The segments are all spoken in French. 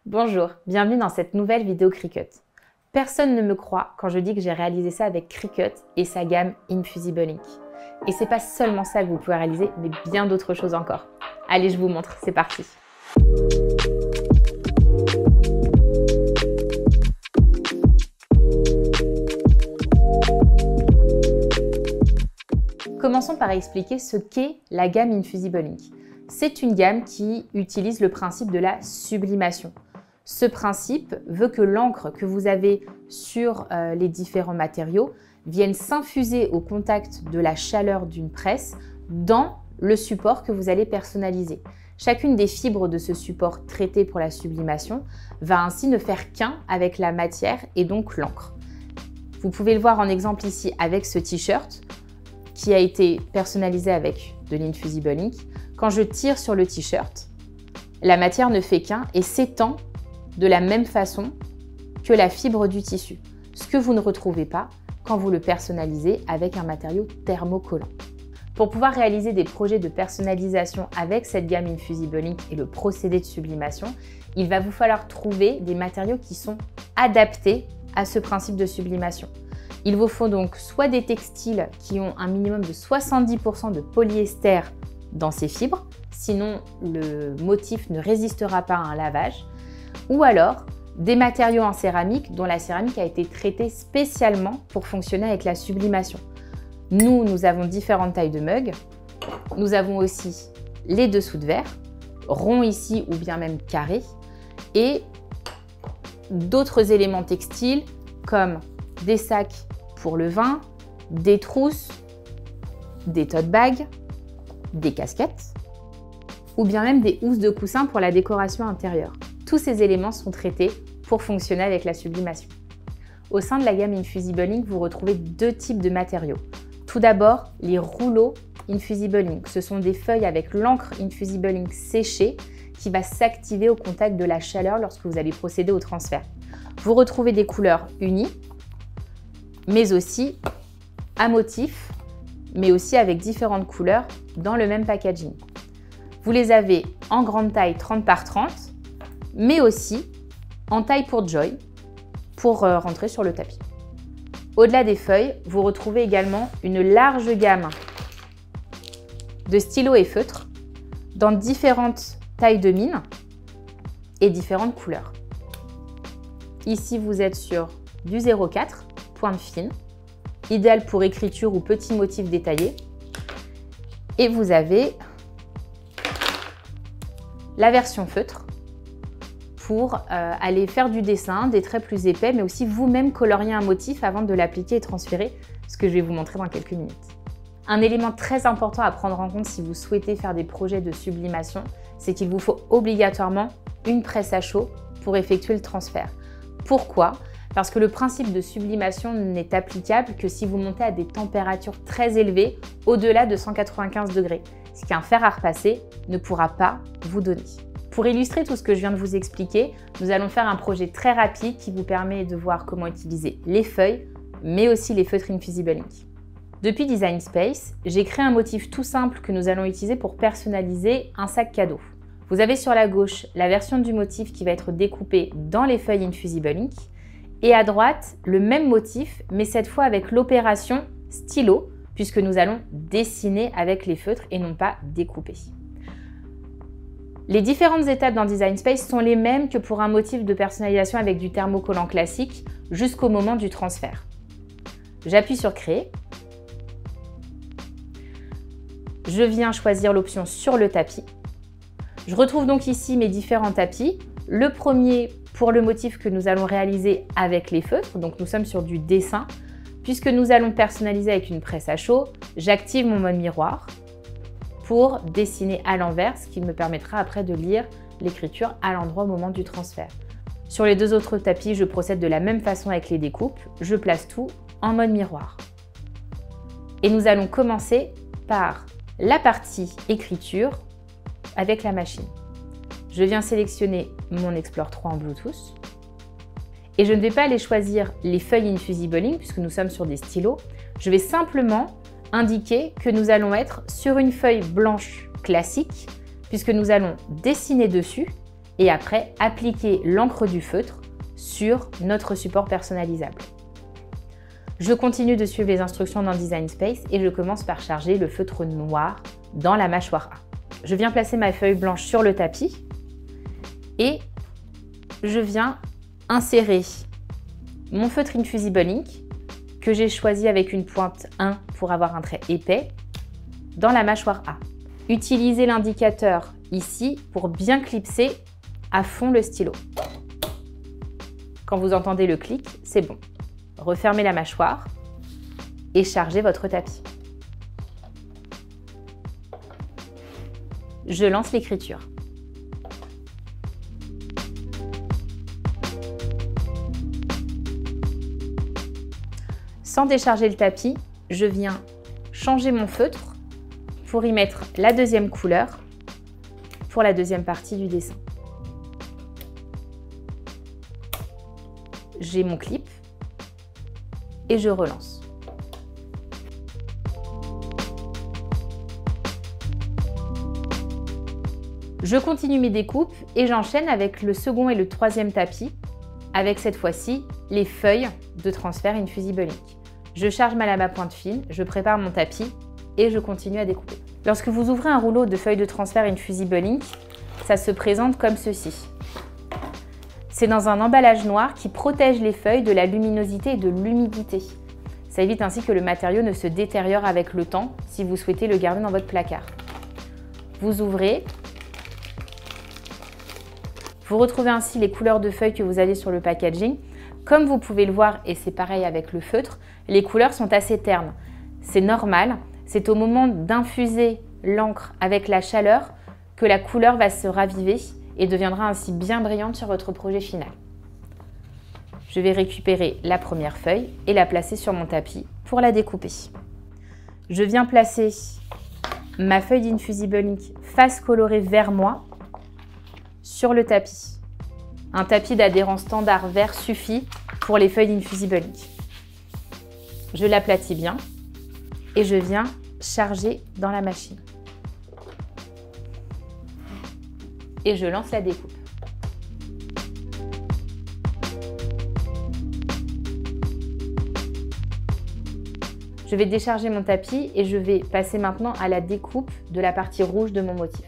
Bonjour, bienvenue dans cette nouvelle vidéo Cricut. Personne ne me croit quand je dis que j'ai réalisé ça avec Cricut et sa gamme Infusible Ink. Et c'est pas seulement ça que vous pouvez réaliser, mais bien d'autres choses encore. Allez, je vous montre, c'est parti. Commençons par expliquer ce qu'est la gamme Infusible Ink. C'est une gamme qui utilise le principe de la sublimation. Ce principe veut que l'encre que vous avez sur les différents matériaux vienne s'infuser au contact de la chaleur d'une presse dans le support que vous allez personnaliser. Chacune des fibres de ce support traité pour la sublimation va ainsi ne faire qu'un avec la matière et donc l'encre. Vous pouvez le voir en exemple ici avec ce t-shirt qui a été personnalisé avec de l'Infusible Ink. Quand je tire sur le t-shirt, la matière ne fait qu'un et s'étend de la même façon que la fibre du tissu, ce que vous ne retrouvez pas quand vous le personnalisez avec un matériau thermocollant. Pour pouvoir réaliser des projets de personnalisation avec cette gamme Infusible Ink et le procédé de sublimation, il va vous falloir trouver des matériaux qui sont adaptés à ce principe de sublimation. Il vous faut donc soit des textiles qui ont un minimum de 70% de polyester dans ces fibres, sinon le motif ne résistera pas à un lavage, ou alors des matériaux en céramique dont la céramique a été traitée spécialement pour fonctionner avec la sublimation. Nous avons différentes tailles de mugs. Nous avons aussi les dessous de verre, ronds ici ou bien même carrés, et d'autres éléments textiles comme des sacs pour le vin, des trousses, des tote bags, des casquettes, ou bien même des housses de coussin pour la décoration intérieure. Tous ces éléments sont traités pour fonctionner avec la sublimation. Au sein de la gamme Infusible Ink, vous retrouvez deux types de matériaux. Tout d'abord, les rouleaux Infusible Ink. Ce sont des feuilles avec l'encre Infusible Ink séchée qui va s'activer au contact de la chaleur lorsque vous allez procéder au transfert. Vous retrouvez des couleurs unies, mais aussi à motifs, mais aussi avec différentes couleurs dans le même packaging. Vous les avez en grande taille 30 par 30, mais aussi en taille pour Joy, pour rentrer sur le tapis. Au-delà des feuilles, vous retrouvez également une large gamme de stylos et feutres dans différentes tailles de mine et différentes couleurs. Ici, vous êtes sur du 0,4, pointe fine, idéal pour écriture ou petits motifs détaillés. Et vous avez la version feutre pour aller faire du dessin, des traits plus épais, mais aussi vous-même colorier un motif avant de l'appliquer et transférer, ce que je vais vous montrer dans quelques minutes. Un élément très important à prendre en compte si vous souhaitez faire des projets de sublimation, c'est qu'il vous faut obligatoirement une presse à chaud pour effectuer le transfert. Pourquoi ? Parce que le principe de sublimation n'est applicable que si vous montez à des températures très élevées, au-delà de 195 degrés, ce qu'un fer à repasser ne pourra pas vous donner. Pour illustrer tout ce que je viens de vous expliquer, nous allons faire un projet très rapide qui vous permet de voir comment utiliser les feuilles, mais aussi les feutres Infusible Ink. Depuis Design Space, j'ai créé un motif tout simple que nous allons utiliser pour personnaliser un sac cadeau. Vous avez sur la gauche la version du motif qui va être découpée dans les feuilles Infusible Ink, et à droite, le même motif, mais cette fois avec l'opération stylo, puisque nous allons dessiner avec les feutres et non pas découper. Les différentes étapes dans Design Space sont les mêmes que pour un motif de personnalisation avec du thermocollant classique jusqu'au moment du transfert. J'appuie sur Créer. Je viens choisir l'option sur le tapis. Je retrouve donc ici mes différents tapis. Le premier pour le motif que nous allons réaliser avec les feutres, donc nous sommes sur du dessin. Puisque nous allons personnaliser avec une presse à chaud, j'active mon mode miroir pour dessiner à l'envers, ce qui me permettra après de lire l'écriture à l'endroit au moment du transfert. Sur les deux autres tapis, je procède de la même façon avec les découpes. Je place tout en mode miroir. Et nous allons commencer par la partie écriture avec la machine. Je viens sélectionner mon Explore 3 en Bluetooth. Et je ne vais pas aller choisir les feuilles Infusible Ink puisque nous sommes sur des stylos. Je vais simplement indiquer que nous allons être sur une feuille blanche classique puisque nous allons dessiner dessus et après appliquer l'encre du feutre sur notre support personnalisable. Je continue de suivre les instructions dans Design Space et je commence par charger le feutre noir dans la mâchoire A. Je viens placer ma feuille blanche sur le tapis et je viens insérer mon feutre Infusible Ink que j'ai choisi avec une pointe 1 pour avoir un trait épais dans la mâchoire A. Utilisez l'indicateur ici pour bien clipser à fond le stylo. Quand vous entendez le clic, c'est bon. Refermez la mâchoire et chargez votre tapis. Je lance l'écriture. Sans décharger le tapis, je viens changer mon feutre pour y mettre la deuxième couleur pour la deuxième partie du dessin. J'ai mon clip et je relance. Je continue mes découpes et j'enchaîne avec le second et le troisième tapis, avec cette fois-ci les feuilles de transfert Infusible Ink. Je charge ma lame à pointe fine, je prépare mon tapis et je continue à découper. Lorsque vous ouvrez un rouleau de feuilles de transfert Infusible Ink, ça se présente comme ceci. C'est dans un emballage noir qui protège les feuilles de la luminosité et de l'humidité. Ça évite ainsi que le matériau ne se détériore avec le temps si vous souhaitez le garder dans votre placard. Vous ouvrez. Vous retrouvez ainsi les couleurs de feuilles que vous avez sur le packaging. Comme vous pouvez le voir, et c'est pareil avec le feutre, les couleurs sont assez ternes. C'est normal, c'est au moment d'infuser l'encre avec la chaleur que la couleur va se raviver et deviendra ainsi bien brillante sur votre projet final. Je vais récupérer la première feuille et la placer sur mon tapis pour la découper. Je viens placer ma feuille d'Infusible Ink face colorée vers moi sur le tapis. Un tapis d'adhérence standard vert suffit pour les feuilles d'Infusible Ink. Je l'aplatis bien et je viens charger dans la machine. Et je lance la découpe. Je vais décharger mon tapis et je vais passer maintenant à la découpe de la partie rouge de mon motif.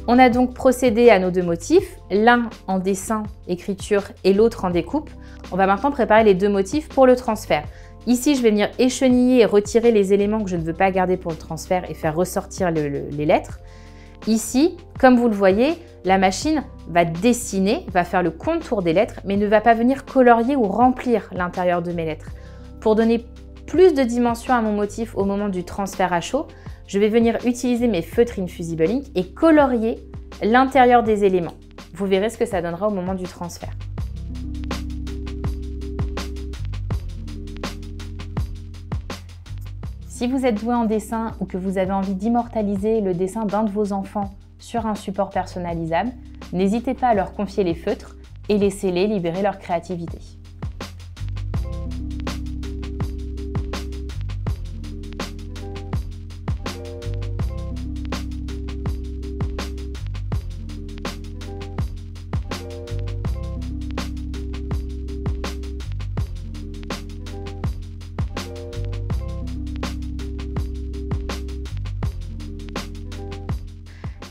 On a donc procédé à nos deux motifs, l'un en dessin, écriture et l'autre en découpe. On va maintenant préparer les deux motifs pour le transfert. Ici, je vais venir écheniller et retirer les éléments que je ne veux pas garder pour le transfert et faire ressortir les lettres. Ici, comme vous le voyez, la machine va dessiner, va faire le contour des lettres, mais ne va pas venir colorier ou remplir l'intérieur de mes lettres. Pour donner plus de dimension à mon motif au moment du transfert à chaud, je vais venir utiliser mes feutres Infusible Ink et colorier l'intérieur des éléments. Vous verrez ce que ça donnera au moment du transfert. Si vous êtes doué en dessin ou que vous avez envie d'immortaliser le dessin d'un de vos enfants sur un support personnalisable, n'hésitez pas à leur confier les feutres et laissez-les libérer leur créativité.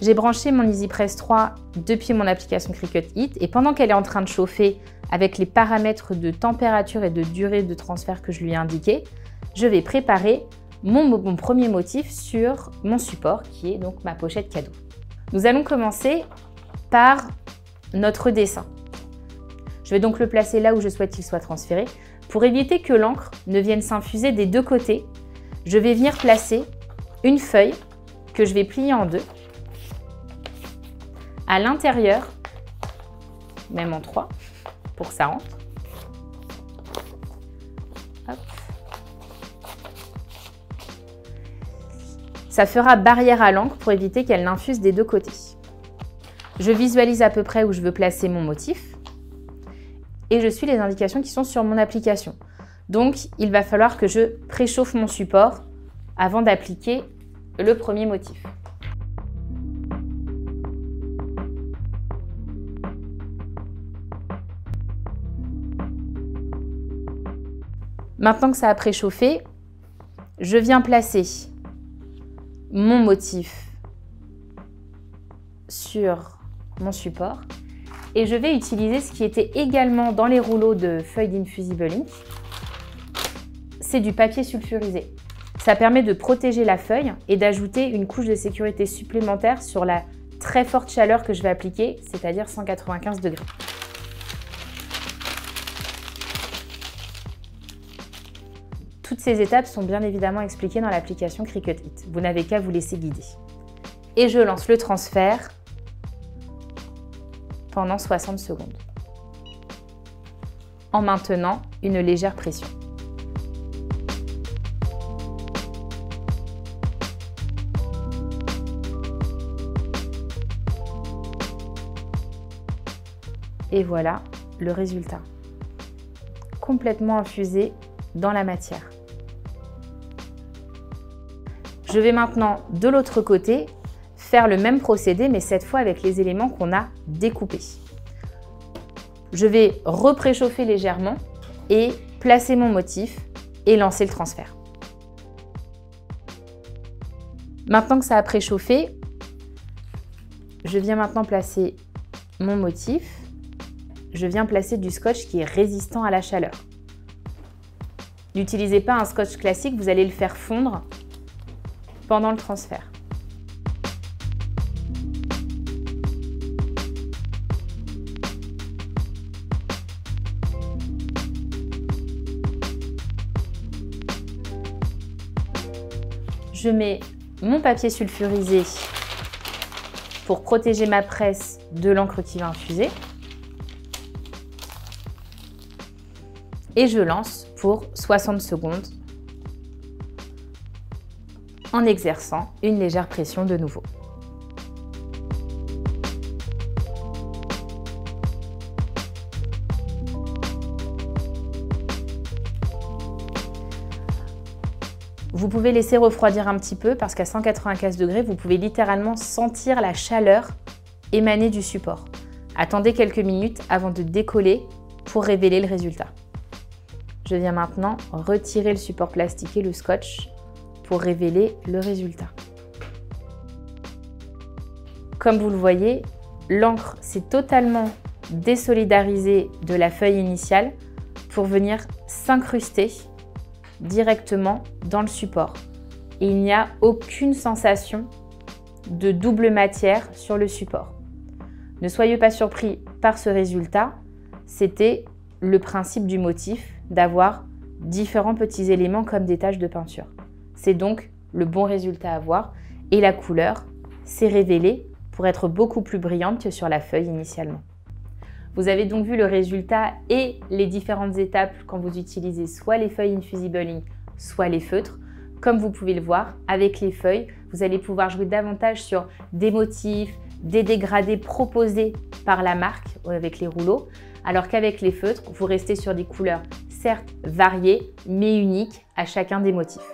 J'ai branché mon EasyPress 3 depuis mon application Cricut Hit et pendant qu'elle est en train de chauffer avec les paramètres de température et de durée de transfert que je lui ai indiqués, je vais préparer mon premier motif sur mon support qui est donc ma pochette cadeau. Nous allons commencer par notre dessin. Je vais donc le placer là où je souhaite qu'il soit transféré. Pour éviter que l'encre ne vienne s'infuser des deux côtés, je vais venir placer une feuille que je vais plier en deux. À l'intérieur, même en 3, pour que ça rentre. Hop. Ça fera barrière à l'encre pour éviter qu'elle n'infuse des deux côtés. Je visualise à peu près où je veux placer mon motif et je suis les indications qui sont sur mon application. Donc, il va falloir que je préchauffe mon support avant d'appliquer le premier motif. Maintenant que ça a préchauffé, je viens placer mon motif sur mon support et je vais utiliser ce qui était également dans les rouleaux de feuilles d'Infusible Ink. C'est du papier sulfurisé. Ça permet de protéger la feuille et d'ajouter une couche de sécurité supplémentaire sur la très forte chaleur que je vais appliquer, c'est-à-dire 195 degrés. Toutes ces étapes sont bien évidemment expliquées dans l'application Cricut It. Vous n'avez qu'à vous laisser guider. Et je lance le transfert pendant 60 secondes en maintenant une légère pression. Et voilà le résultat. Complètement infusé dans la matière. Je vais maintenant, de l'autre côté, faire le même procédé, mais cette fois avec les éléments qu'on a découpés. Je vais repréchauffer légèrement et placer mon motif et lancer le transfert. Maintenant que ça a préchauffé, je viens maintenant placer mon motif. Je viens placer du scotch qui est résistant à la chaleur. N'utilisez pas un scotch classique, vous allez le faire fondre pendant le transfert. Je mets mon papier sulfurisé pour protéger ma presse de l'encre qui va infuser. Et je lance pour 60 secondes en exerçant une légère pression de nouveau. Vous pouvez laisser refroidir un petit peu parce qu'à 195 degrés, vous pouvez littéralement sentir la chaleur émaner du support. Attendez quelques minutes avant de décoller pour révéler le résultat. Je viens maintenant retirer le support plastiqué, le scotch, pour révéler le résultat. Comme vous le voyez, l'encre s'est totalement désolidarisée de la feuille initiale pour venir s'incruster directement dans le support. Et il n'y a aucune sensation de double matière sur le support. Ne soyez pas surpris par ce résultat, c'était le principe du motif d'avoir différents petits éléments comme des taches de peinture. C'est donc le bon résultat à avoir et la couleur s'est révélée pour être beaucoup plus brillante que sur la feuille initialement. Vous avez donc vu le résultat et les différentes étapes quand vous utilisez soit les feuilles Infusible Ink, soit les feutres. Comme vous pouvez le voir, avec les feuilles, vous allez pouvoir jouer davantage sur des motifs, des dégradés proposés par la marque avec les rouleaux, alors qu'avec les feutres, vous restez sur des couleurs certes variées, mais uniques à chacun des motifs.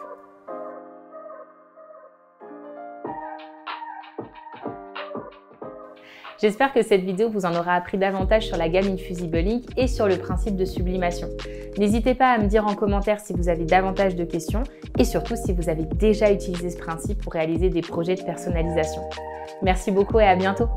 J'espère que cette vidéo vous en aura appris davantage sur la gamme Infusible Ink et sur le principe de sublimation. N'hésitez pas à me dire en commentaire si vous avez davantage de questions et surtout si vous avez déjà utilisé ce principe pour réaliser des projets de personnalisation. Merci beaucoup et à bientôt!